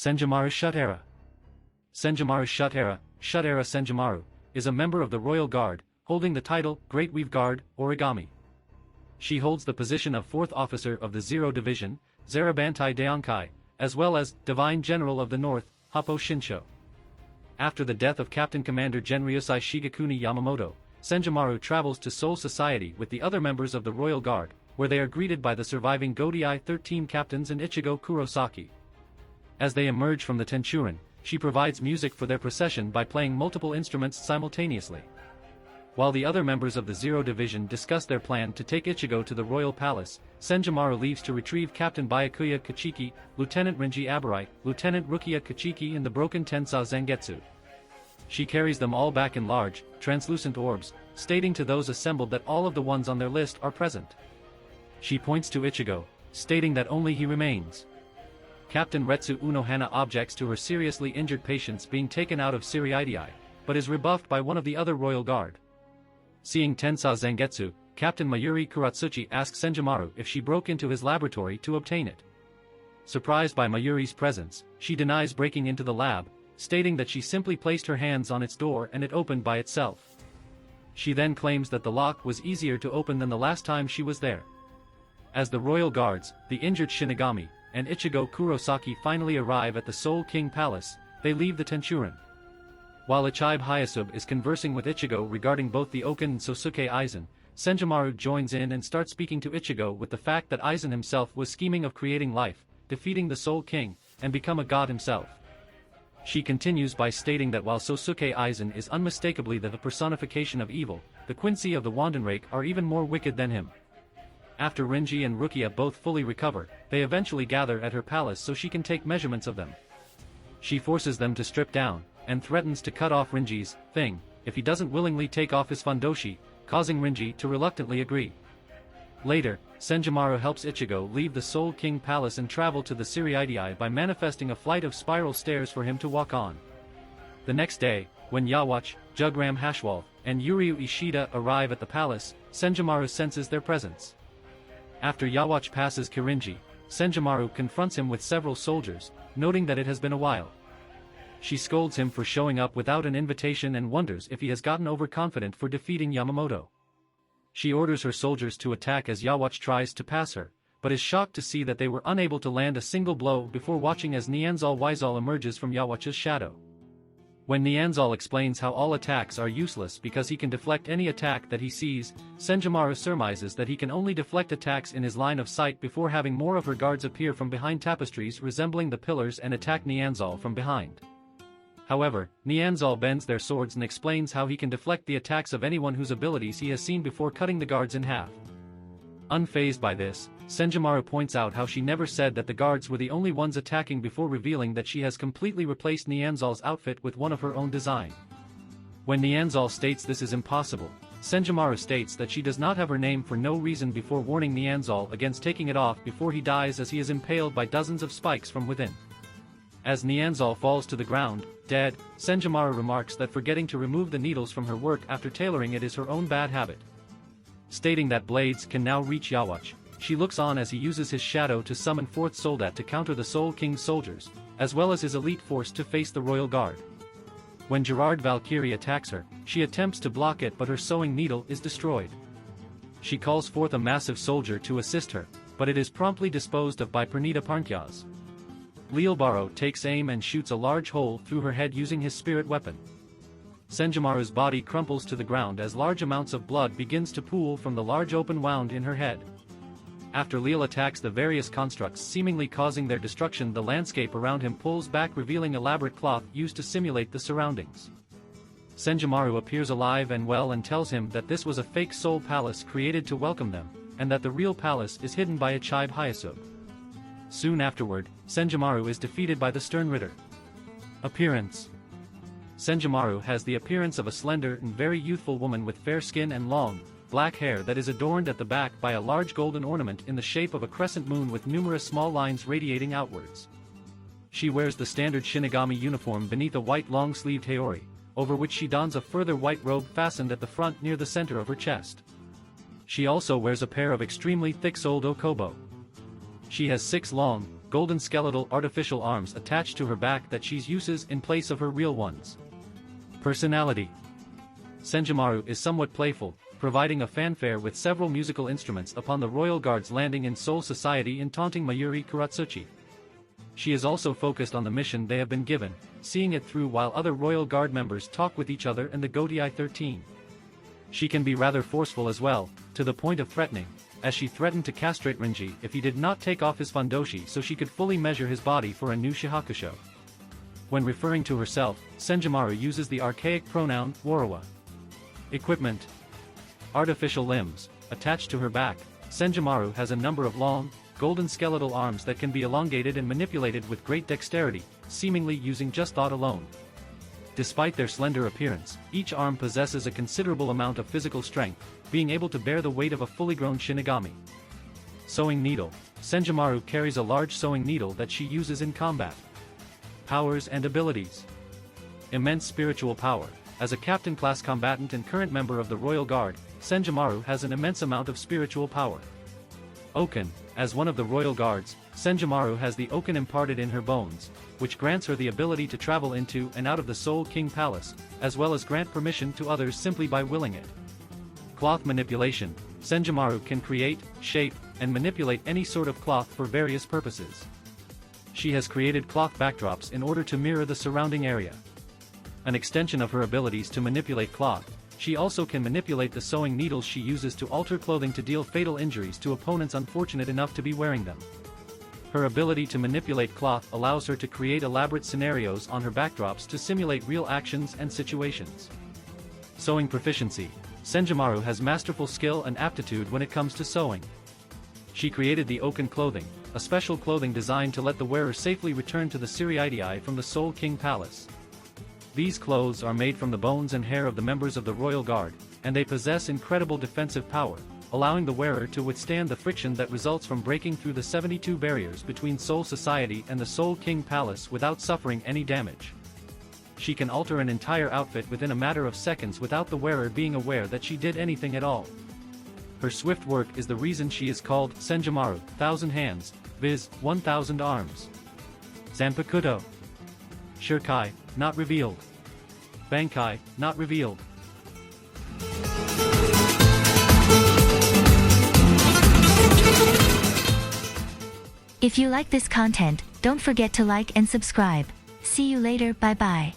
Senjumaru Shutara. Senjumaru Shutara, Shutara Senjumaru, is a member of the Royal Guard, holding the title Great Weave Guard, Origami. She holds the position of 4th Officer of the Zero Division, Zarabantai Daonkai, as well as Divine General of the North, Happo Shinsho. After the death of Captain Commander Genryusai Shigekuni Yamamoto, Senjumaru travels to Seoul Society with the other members of the Royal Guard, where they are greeted by the surviving Godei 13 captains and Ichigo Kurosaki. As they emerge from the Tenchurin, she provides music for their procession by playing multiple instruments simultaneously. While the other members of the Zero Division discuss their plan to take Ichigo to the Royal Palace, Senjumaru leaves to retrieve Captain Byakuya Kachiki, Lieutenant Renji Abarai, Lieutenant Rukia Kachiki and the broken Tensa Zangetsu. She carries them all back in large, translucent orbs, stating to those assembled that all of the ones on their list are present. She points to Ichigo, stating that only he remains. Captain Retsu Unohana objects to her seriously injured patients being taken out of Siriidii, but is rebuffed by one of the other Royal Guard. Seeing Tensa Zangetsu, Captain Mayuri Kuratsuchi asks Senjumaru if she broke into his laboratory to obtain it. Surprised by Mayuri's presence, she denies breaking into the lab, stating that she simply placed her hands on its door and it opened by itself. She then claims that the lock was easier to open than the last time she was there. As the Royal Guards, the injured Shinigami, and Ichigo Kurosaki finally arrive at the Seoul King Palace, they leave the Tenchurin. While Ichibe Hyasube is conversing with Ichigo regarding both the Oken and Sosuke Aizen, Senjumaru joins in and starts speaking to Ichigo with the fact that Aizen himself was scheming of creating life, defeating the Soul King, and become a god himself. She continues by stating that while Sosuke Aizen is unmistakably the personification of evil, the Quincy of the Wandenrake are even more wicked than him. After Renji and Rukia both fully recover, they eventually gather at her palace so she can take measurements of them. She forces them to strip down, and threatens to cut off Renji's thing if he doesn't willingly take off his fundoshi, causing Renji to reluctantly agree. Later, Senjumaru helps Ichigo leave the Soul King Palace and travel to the Siriidii by manifesting a flight of spiral stairs for him to walk on. The next day, when Yawatch, Jugram Hashwolf, and Yuryu Ishida arrive at the palace, Senjumaru senses their presence. After Yawatch passes Kirinji, Senjumaru confronts him with several soldiers, noting that it has been a while. She scolds him for showing up without an invitation and wonders if he has gotten overconfident for defeating Yamamoto. She orders her soldiers to attack as Yawatch tries to pass her, but is shocked to see that they were unable to land a single blow before watching as Nianzal Wyzal emerges from Yawatch's shadow. When Nianzal explains how all attacks are useless because he can deflect any attack that he sees, Senjumaru surmises that he can only deflect attacks in his line of sight before having more of her guards appear from behind tapestries resembling the pillars and attack Nianzal from behind. However, Nianzal bends their swords and explains how he can deflect the attacks of anyone whose abilities he has seen before cutting the guards in half. Unfazed by this, Senjumaru points out how she never said that the guards were the only ones attacking before revealing that she has completely replaced Nianzal's outfit with one of her own design. When Nianzal states this is impossible, Senjumaru states that she does not have her name for no reason before warning Nianzal against taking it off before he dies as he is impaled by dozens of spikes from within. As Nianzal falls to the ground, dead, Senjumaru remarks that forgetting to remove the needles from her work after tailoring it is her own bad habit. Stating that blades can now reach Yawatch, she looks on as he uses his shadow to summon 4th Soldat to counter the Soul King's soldiers, as well as his elite force to face the Royal Guard. When Gerard Valkyrie attacks her, she attempts to block it but her sewing needle is destroyed. She calls forth a massive soldier to assist her, but it is promptly disposed of by Pranita Parnkyas. Leelbaro takes aim and shoots a large hole through her head using his spirit weapon. Senjumaru's body crumples to the ground as large amounts of blood begins to pool from the large open wound in her head. After Leel attacks the various constructs seemingly causing their destruction, the landscape around him pulls back revealing elaborate cloth used to simulate the surroundings. Senjumaru appears alive and well and tells him that this was a fake soul palace created to welcome them, and that the real palace is hidden by Ichibe Hyasube. Soon afterward, Senjumaru is defeated by the Stern Ritter. Appearance: Senjumaru has the appearance of a slender and very youthful woman with fair skin and long, black hair that is adorned at the back by a large golden ornament in the shape of a crescent moon with numerous small lines radiating outwards. She wears the standard Shinigami uniform beneath a white long-sleeved haori, over which she dons a further white robe fastened at the front near the center of her chest. She also wears a pair of extremely thick-soled okobo. She has 6 long, golden skeletal artificial arms attached to her back that she uses in place of her real ones. Personality. Senjumaru is somewhat playful, providing a fanfare with several musical instruments upon the royal guard's landing in Soul Society and taunting Mayuri Kuratsuchi. She is also focused on the mission they have been given, seeing it through while other royal guard members talk with each other and the Gotei 13. She can be rather forceful as well, to the point of threatening, as she threatened to castrate Renji if he did not take off his fundoshi so she could fully measure his body for a new Shihakusho. When referring to herself, Senjumaru uses the archaic pronoun, warawa. Equipment. Artificial limbs. Attached to her back, Senjumaru has a number of long, golden skeletal arms that can be elongated and manipulated with great dexterity, seemingly using just thought alone. Despite their slender appearance, each arm possesses a considerable amount of physical strength, being able to bear the weight of a fully grown Shinigami. Sewing needle. Senjumaru carries a large sewing needle that she uses in combat. Powers and abilities. Immense spiritual power. As a captain-class combatant and current member of the Royal Guard, Senjumaru has an immense amount of spiritual power. Oken. As one of the Royal Guards, Senjumaru has the Oken imparted in her bones, which grants her the ability to travel into and out of the Soul King Palace, as well as grant permission to others simply by willing it. Cloth manipulation. Senjumaru can create, shape, and manipulate any sort of cloth for various purposes. She has created cloth backdrops in order to mirror the surrounding area. An extension of her abilities to manipulate cloth, she also can manipulate the sewing needles she uses to alter clothing to deal fatal injuries to opponents unfortunate enough to be wearing them. Her ability to manipulate cloth allows her to create elaborate scenarios on her backdrops to simulate real actions and situations. Sewing proficiency. Senjumaru has masterful skill and aptitude when it comes to sewing. She created the Oken clothing, a special clothing designed to let the wearer safely return to the Siriidii from the Soul King Palace. These clothes are made from the bones and hair of the members of the Royal Guard, and they possess incredible defensive power, allowing the wearer to withstand the friction that results from breaking through the 72 barriers between Soul Society and the Soul King Palace without suffering any damage. She can alter an entire outfit within a matter of seconds without the wearer being aware that she did anything at all. Her swift work is the reason she is called Senjumaru, 1,000 hands, viz. 1,000 arms. Zanpakuto. Shirkai, not revealed. Bankai, not revealed. If you like this content, don't forget to like and subscribe. See you later, bye bye.